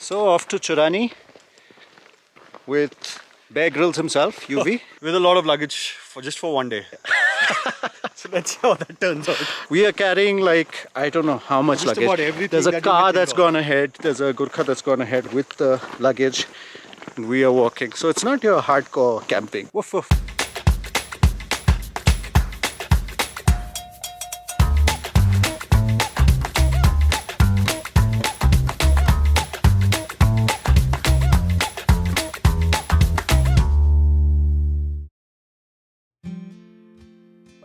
So off to Churani with Bear Grylls himself, UV. With a lot of luggage for one day. So let's see how that turns out. We are carrying like, I don't know how much Just luggage. about everything There's a that you car can think that's of. gone ahead. There's a Gurkha that's gone ahead with the luggage. And we are walking. So it's not your hardcore camping. Woof woof.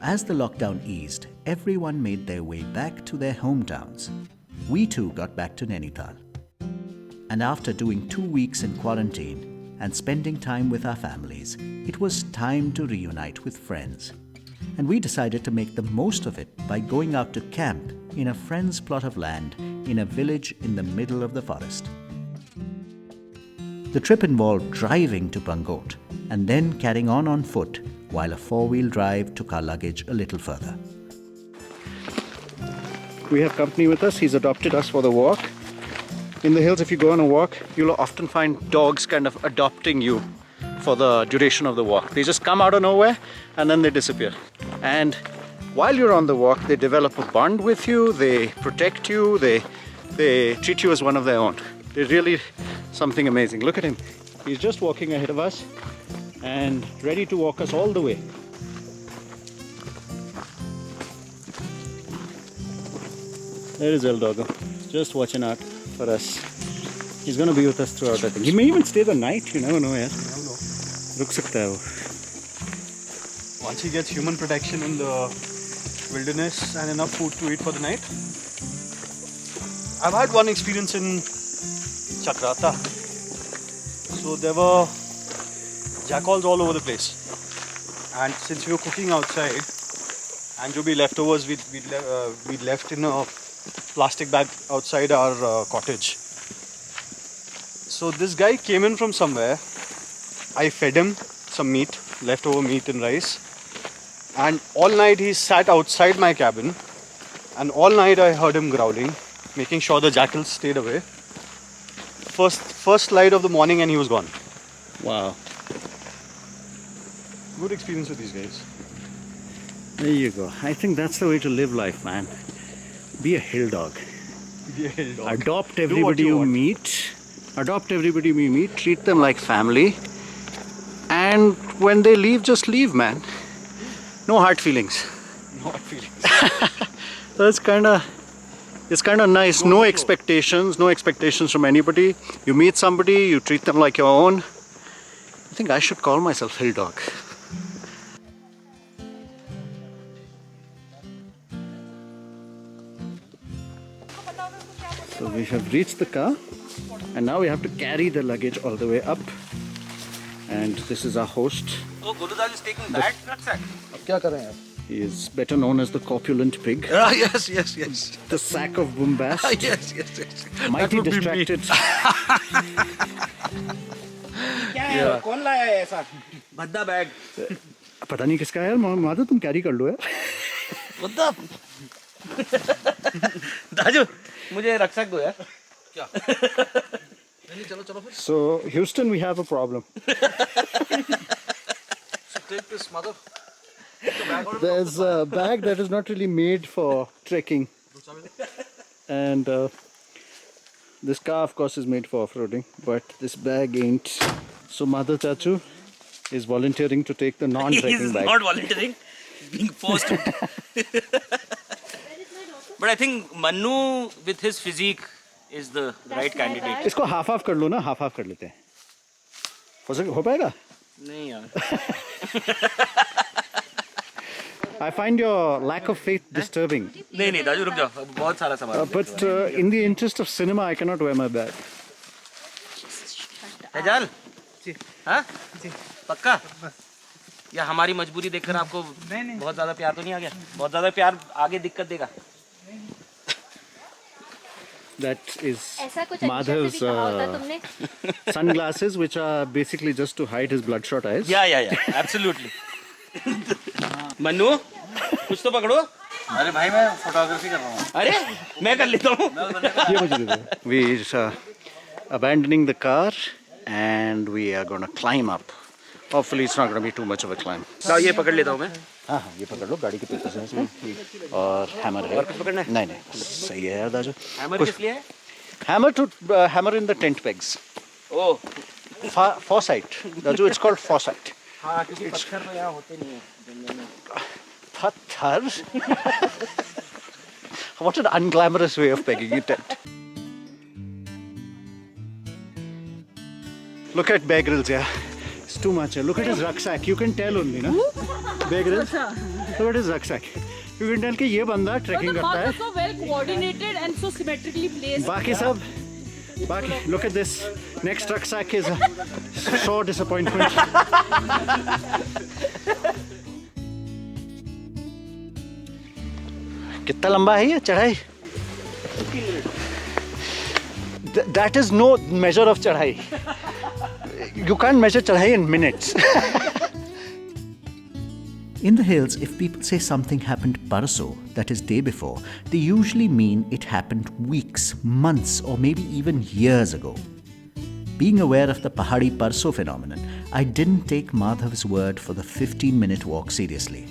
As the lockdown eased, everyone made their way back to their hometowns. We too got back to Nainital. And after doing 2 weeks in quarantine and spending time with our families, it was time to reunite with friends. And we decided to make the most of it by going out to camp in a friend's plot of land in a village in the middle of the forest. The trip involved driving to Pangot and then carrying on foot while a four-wheel drive took our luggage a little further. We have company with us. He's adopted us for the walk. In the hills, if you go on a walk, you'll often find dogs kind of adopting you for the duration of the walk. They just come out of nowhere and then they disappear. And while you're on the walk, they develop a bond with you, they protect you, they treat you as one of their own. They're really something amazing. Look at him. He's just walking ahead of us and ready to walk us all the way. There is El Doggo, just watching out for us. He's going to be with us throughout, I think. He may even stay the night, you never know, yeah. Ruk sakta hai wo. Once he gets human protection in the wilderness and enough food to eat for the night. I've had one experience in Chakrata. So there were jackals all over the place. And since we were cooking outside, and jo bhi leftovers we'd left in a plastic bag outside our cottage. So this guy came in from somewhere. I fed him some meat, leftover meat and rice. And all night he sat outside my cabin. And all night I heard him growling, making sure the jackals stayed away. First light of the morning and he was gone. Wow. Good experience with these guys. There you go. I think that's the way to live life, man. Be a hill dog. Be a hill dog. Adopt everybody you meet. Adopt everybody you meet. Treat them like family. And when they leave, just leave, man. No hard feelings. No hard feelings. That's it's kind of nice. No expectations. No expectations from anybody. You meet somebody, you treat them like your own. I think I should call myself hill dog. So we have reached the car and now we have to carry the luggage all the way up. And this is our host. Oh, Gurudaj is taking that rucksack. अब क्या कर रहे हैं? He is better known as the corpulent pig. Yes. The sack of bombast. Yes. Mighty distracted. क्या है? कौन लाया है ऐसा? भद्दा बैग. पता नहीं किसका है यार. माधव तुम कैरी कर लो यार. भद्दा. दाजू, मुझे रक्सैक दो यार. क्या? चलो फिर. So Houston, we have a problem. So take this, mother. There's a bag that is not really made for trekking. And this car, of course, is made for off-roading, but this bag ain't. So Mother Chachu is volunteering to take the non-trekking bag. He's not volunteering. He's being forced to. But I think Manu, with his physique, is the right candidate. इसको half कर लो ना, half कर लेते हैं. हो पाएगा? नहीं यार. I find your lack of faith disturbing. नहीं दाजू रुक जाओ. बहुत सारा सामान. But in the interest of cinema, I cannot wear my bag. एजाल. हाँ? पक्का? या हमारी मजबूरी देखकर आपको बहुत ज़्यादा प्यार तो नहीं आ गया? बहुत ज़्यादा प्यार आगे दिक्कत देगा. That is Madhav's sunglasses, which are basically just to hide his bloodshot eyes. Yeah, absolutely. Mannu, कुछ तो पकड़ो. अरे भाई मैं फोटोग्राफी कर रहा हूँ. अरे मैं कर लेता हूँ. ये मुझे दे दो. We abandoning the car and we are going to climb up. Hopefully it's not going to be too much of a climb. लाओ ये पकड़ लेता हूँ मैं. हाँ हाँ ये पकड़ लो गाड़ी के पेपर से इसमें और हैमर है. और कुछ पकड़ना है? नहीं नहीं सही है यार दाजू. हैमर किस लिए है? Hammer to hammer in the tent pegs. Oh. Foresight. दाजू it's called foresight. हाँ क्योंकि पत्थर तो यहाँ होते नहीं है. Patthar. What an unglamorous way of pegging a tent. Look at Bear Grylls, yeah. It's too much. Look at his rucksack. You can tell only, na? Bear Grylls. Look at his rucksack. You can tell कि ये बंदा trekking करता है. So well coordinated and so symmetrically placed. बाकी सब, बाकी. Look at this. Next rucksack is a sore disappointment. कितना लंबा है ये चढ़ाई? That is no measure of चढ़ाई. You can't measure chadhai in minutes. In the hills, if people say something happened parso, that is day before, they usually mean it happened weeks, months, or maybe even years ago. Being aware of the Pahadi Parso phenomenon, I didn't take Madhav's word for the 15-minute walk seriously.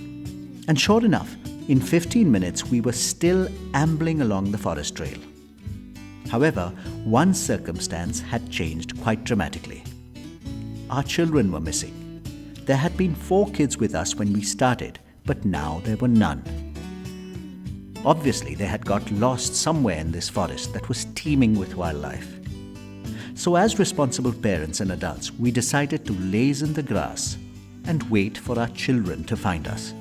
And sure enough, in 15 minutes we were still ambling along the forest trail. However, one circumstance had changed quite dramatically. Our children were missing. There had been 4 kids with us when we started, but now there were none. Obviously, they had got lost somewhere in this forest that was teeming with wildlife. So as responsible parents and adults, we decided to laze in the grass and wait for our children to find us.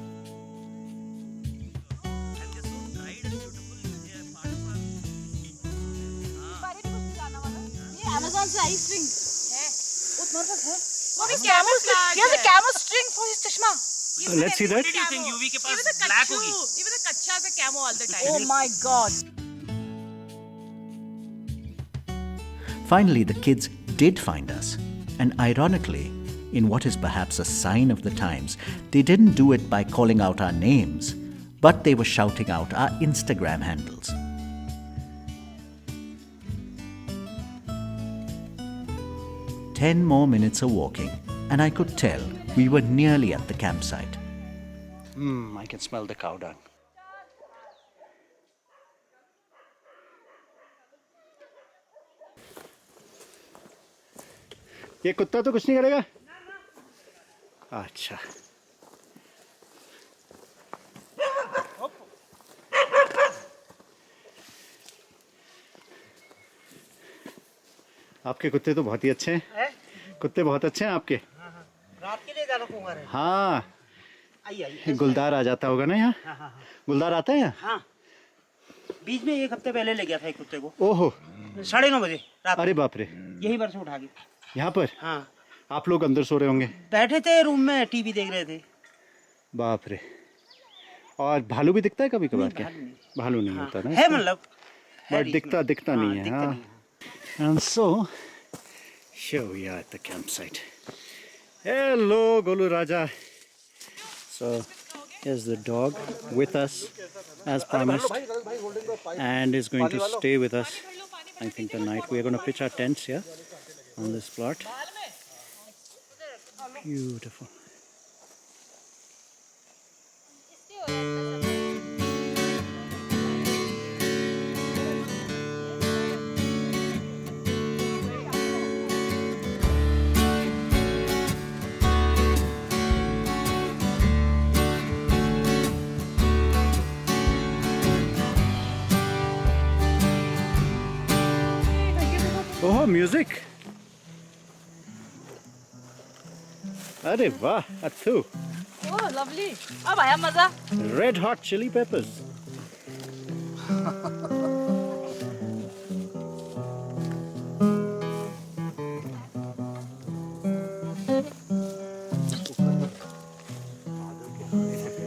Amazon's ice string. He has a camel string for his chashma. Let's see that. What do you think UV के पास black होगी? Even the kacha has a camo all the time. Oh my god. Finally, the kids did find us. And ironically, in what is perhaps a sign of the times, they didn't do it by calling out our names, but they were shouting out our Instagram handles. Ten more minutes of walking, and I could tell we were nearly at the campsite. I can smell the cow dung. ये कुत्ता तो कुछ नहीं करेगा? अच्छा. आपके कुत्ते तो बहुत ही अच्छे हैं. कुत्ते बहुत अच्छे हैं आपके. रात के लिए ज़्यादा कुंवार है. हाँ. आइए गुलदार आ जाता होगा ना यहाँ? हाँ. गुलदार आता है यहाँ? हाँ. बीच में 1 हफ्ते पहले ले गया था एक कुत्ते को. ओहो. 9:30 बजे रात. अरे बाप रे. यही बार से उठा के. यहाँ पर? हाँ. आप लोग अंदर सो रहे होंगे? बैठे थे रूम में टीवी देख रहे थे. बाप रे. और भालू भी दिखता है कभी कभार क्या? भालू नहीं होता ना? है मतलब. बट दिखता नहीं है. हाँ. And so, here we are at the campsite. Hello, Golu Raja. So, here's the dog with us, as promised, and is going to stay with us, I think, the night. We are going to pitch our tents here on this plot. Beautiful. Oh, music! अरे वाह, अत्थु. Oh, lovely. अब आया मजा. Red hot chili peppers.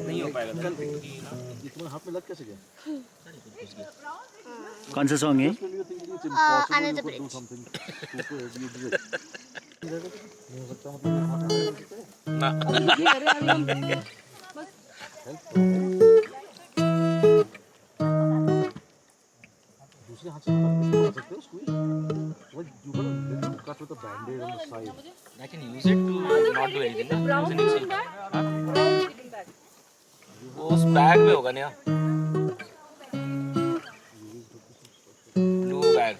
नहीं हो पाएगा. कौन सा सॉन्ग है? Another bridge. दूसरे हाथ से with a band-aid on the side. I can use it to not do anything. Using silk. हाँ? वो उस बैग में होगा ना blue bag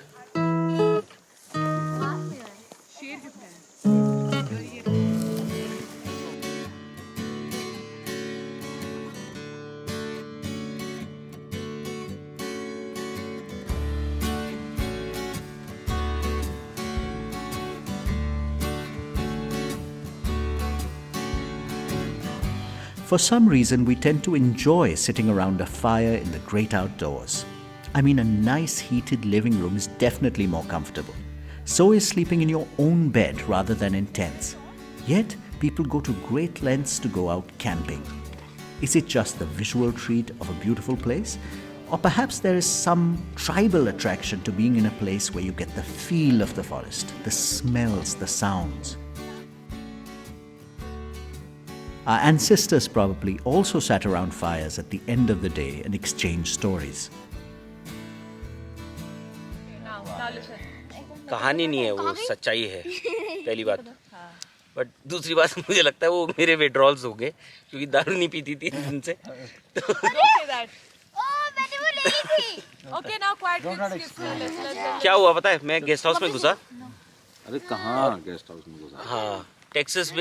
For some reason, we tend to enjoy sitting around a fire in the great outdoors. I mean, a nice heated living room is definitely more comfortable. So is sleeping in your own bed rather than in tents. Yet, people go to great lengths to go out camping. Is it just the visual treat of a beautiful place? Or perhaps there is some tribal attraction to being in a place where you get the feel of the forest, the smells, the sounds. Our ancestors probably also sat around fires at the end of the day and exchanged stories. Now listen. कहानी नहीं है वो सच्चाई है पहली बात but दूसरी बात मुझे लगता है वो मेरे विड्रॉल्स हो गए क्योंकि दारू नहीं पीती थी उनसे Don't say that. Okay, now quiet. Let's क्या हुआ पता है मैं गेस्ट हाउस में घुसा अरे कहाँ गेस्ट हाउस में घुसा? हाँ टेक्सास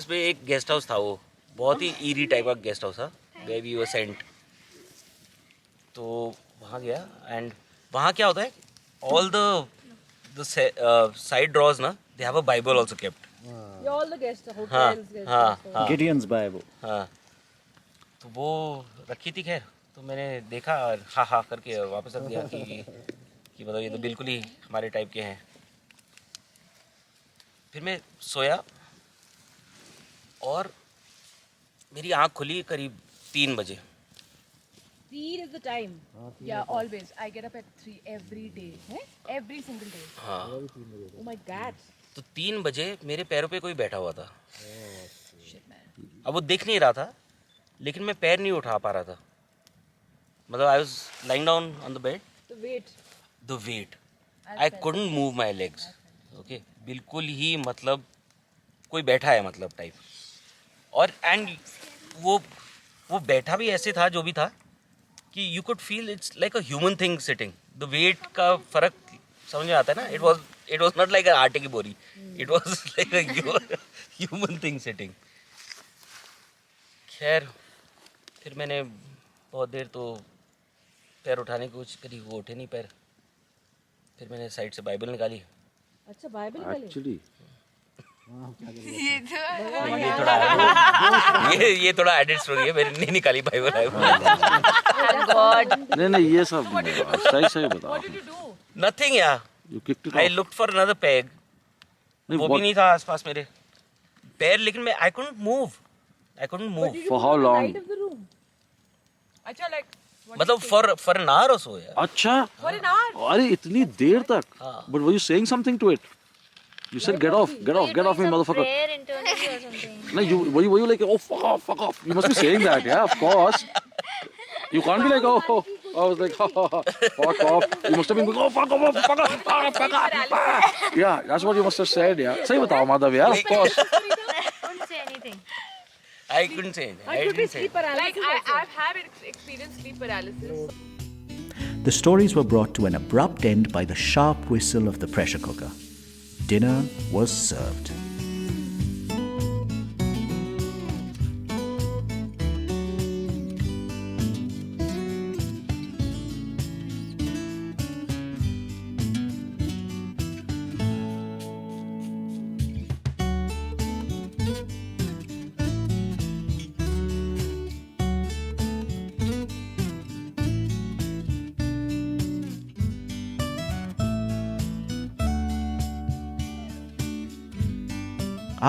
में एक गेस्ट हाउस था वो बहुत ही ईरी टाइप का गेस्ट हाउस था वेयर वी वर सेंट तो वहाँ गया एंड वहाँ क्या होता है ऑल द साइड ड्रॉज ना they have a Bible also kept You're all the guests, the हाँ hotels, guests. हाँ Gideon's Bible. हाँ तो वो रखी थी खैर तो मैंने देखा और हाँ करके और वापस रख दिया कि मतलब ये तो बिल्कुल ही हमारे टाइप के हैं फिर मैं सोया और मेरी आँख खुली करीब 3 बजे 3 is the time. Yeah, always. I get up at 3 every day. Every single day. हाँ Oh my God. तो 3 बजे मेरे पैरों पे कोई बैठा हुआ था Shit, man. अब वो दिख नहीं रहा था लेकिन मैं पैर नहीं उठा पा रहा था मतलब I was lying down on the bed The weight. The weight I couldn't move my legs okay बिल्कुल ही मतलब कोई बैठा है मतलब टाइप और एंड वो बैठा भी ऐसे था जो भी था कि you could feel it's like a human thing sitting the weight का फर्क समझ में आता है ना it was not like a आटे की बोरी it was like a human thing sitting खैर फिर मैंने बहुत देर तो पैर उठाने की कोशिश करी वो उठे नहीं पैर फिर मैंने साइड से बाइबल निकाली अच्छा बाइबल वाले एक्चुअली ये थोड़ा एडिट स्टोरी है मैंने नहीं निकाली बाइबल नहीं ये सब सही बताओ. What did you do? Nothing या You kicked it I off. Looked for another peg नहीं, वो भी नहीं था आसपास मेरे पैर लेकिन मैं आई couldn't move For how long? Light of the room. अच्छा like मतलब फॉर एन आवर और सो यार अच्छा. for an hour. अरे इतनी देर तक. But were you saying something to it? You said get off me, motherfucker. Prayer internally or something. No, were you like, oh fuck off? You must be saying that, yeah, of course. You can't be like, oh, I was like, fuck off. You must have been going, oh fuck off. Yeah, that's what you must have said, yeah. Say batao, Madhav, yeah, of course. Don't say anything. I couldn't say anything. I didn't say anything. Like I've had experienced sleep paralysis. The stories were brought to an abrupt end by the sharp whistle of the pressure cooker. Dinner was served.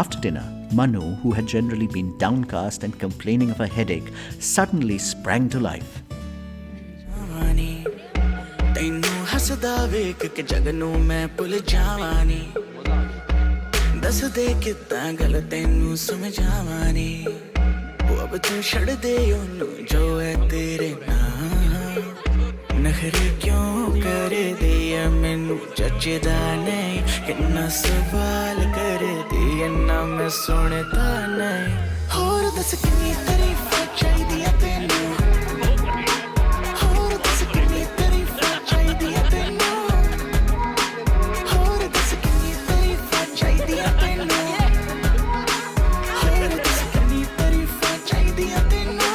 After dinner, Manu, who had generally been downcast and complaining of a headache, suddenly sprang to life. ਤੈਨੂੰ ਹੱਸਦਾ ਵੇਖ ਕੇ ਜਗ ਨੂੰ ਮੈਂ ਭੁੱਲ ਜਾਵਾਂ ਨੀ ਦੱਸ ਦੇ ਕਿੱਦਾਂ ਗੱਲ ਤੈਨੂੰ ਸਮਝਾਵਾਂ ਨੀ ਉਹ ਅਬ ਤੂੰ ਛੱਡ ਦੇ ਉਹਨੂੰ ਜੋ ਹੈ ਤੇਰੇ ਨਾਲ नखरे क्यों कर दिया मैनू जचदा नहीं कितना सवाल कर दिया ना मैं सुनता नहीं होर दस कितनी तारीफां चाहिदियां तैनू होर दस कितनी तारीफां चाहिदियां तैनू होर दस कितनी तारीफां चाहिदियां तैनू होर दस कितनी तारीफां चाहिदियां तैनू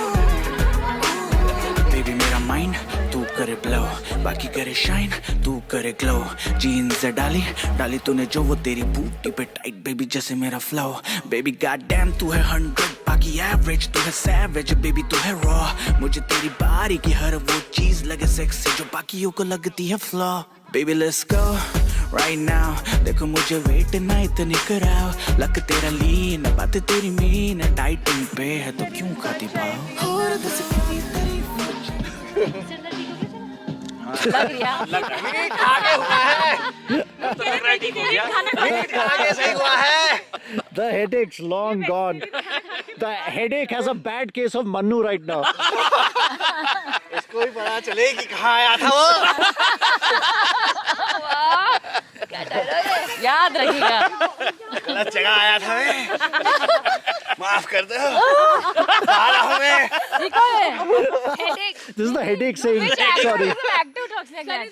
बेबी मेरा माइंड तू करे ब्लो बाकी करे शाइन तू करे ग्लो जीन्स डाली डाली तूने जो वो तेरी बूटी पे टाइट बेबी जैसे मेरा फ्लो बेबी गॉड डैम तू है 100 बाकी एवरेज तू है सैवेज बेबी तू है रॉ मुझे तेरी बारी की हर वो चीज लगे सेक्सी जो बाकियों को लगती है flaw baby let's go right now देखो मुझे वेट ना इतनी कराओ लक तेरा लीन बातें तेरी मीन डाइटिंग पे है तो क्यों खाती पाओ और दस कितनी तारीफ लग गया आगे हुआ है आगे सही हुआ है The headache's long gone. The headache has a bad case of Mannu right now. इसको ही पता चले कि कहाँ आया था वो क्या डायलॉग है याद रखिएगा गलत जगह आया था मैं माफ कर दो सारा हमें headache This is the headache saying sorry. active talks like that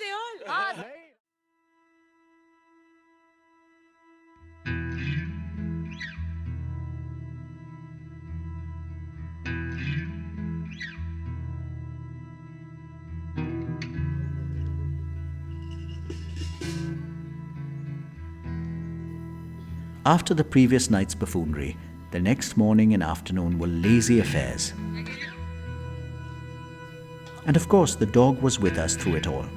After the previous night's buffoonery, the next morning and afternoon were lazy affairs. And of course, the dog was with us through it all.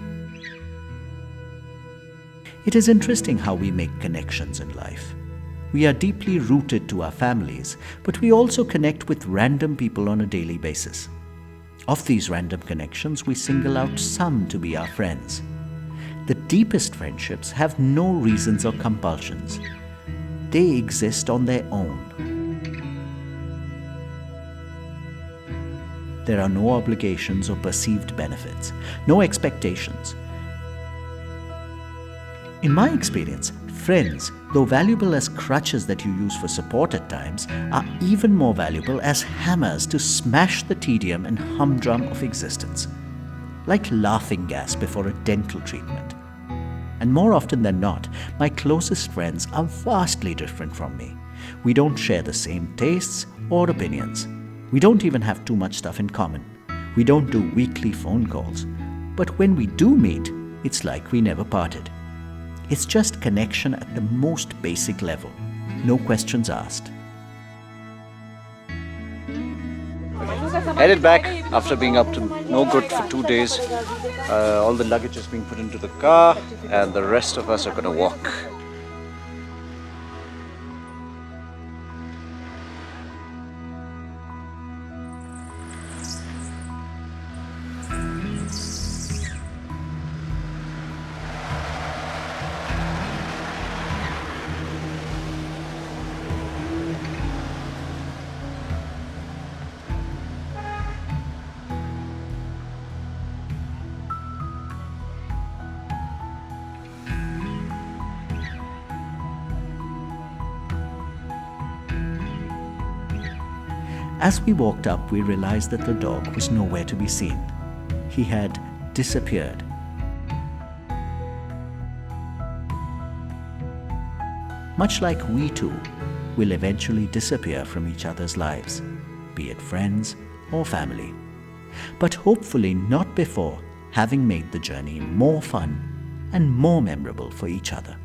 It is interesting how we make connections in life. We are deeply rooted to our families, but we also connect with random people on a daily basis. Of these random connections, we single out some to be our friends. The deepest friendships have no reasons or compulsions. They exist on their own. There are no obligations or perceived benefits, no expectations. In my experience, friends, though valuable as crutches that you use for support at times, are even more valuable as hammers to smash the tedium and humdrum of existence, like laughing gas before a dental treatment. And more often than not, my closest friends are vastly different from me. We don't share the same tastes or opinions. We don't even have too much stuff in common. We don't do weekly phone calls. But when we do meet, it's like we never parted. It's just connection at the most basic level. No questions asked. Headed back after being up to no good for 2 days. All the luggage is being put into the car and the rest of us are going to walk. As we walked up, we realized that the dog was nowhere to be seen. He had disappeared. Much like we too will eventually disappear from each other's lives, be it friends or family. But hopefully not before having made the journey more fun and more memorable for each other.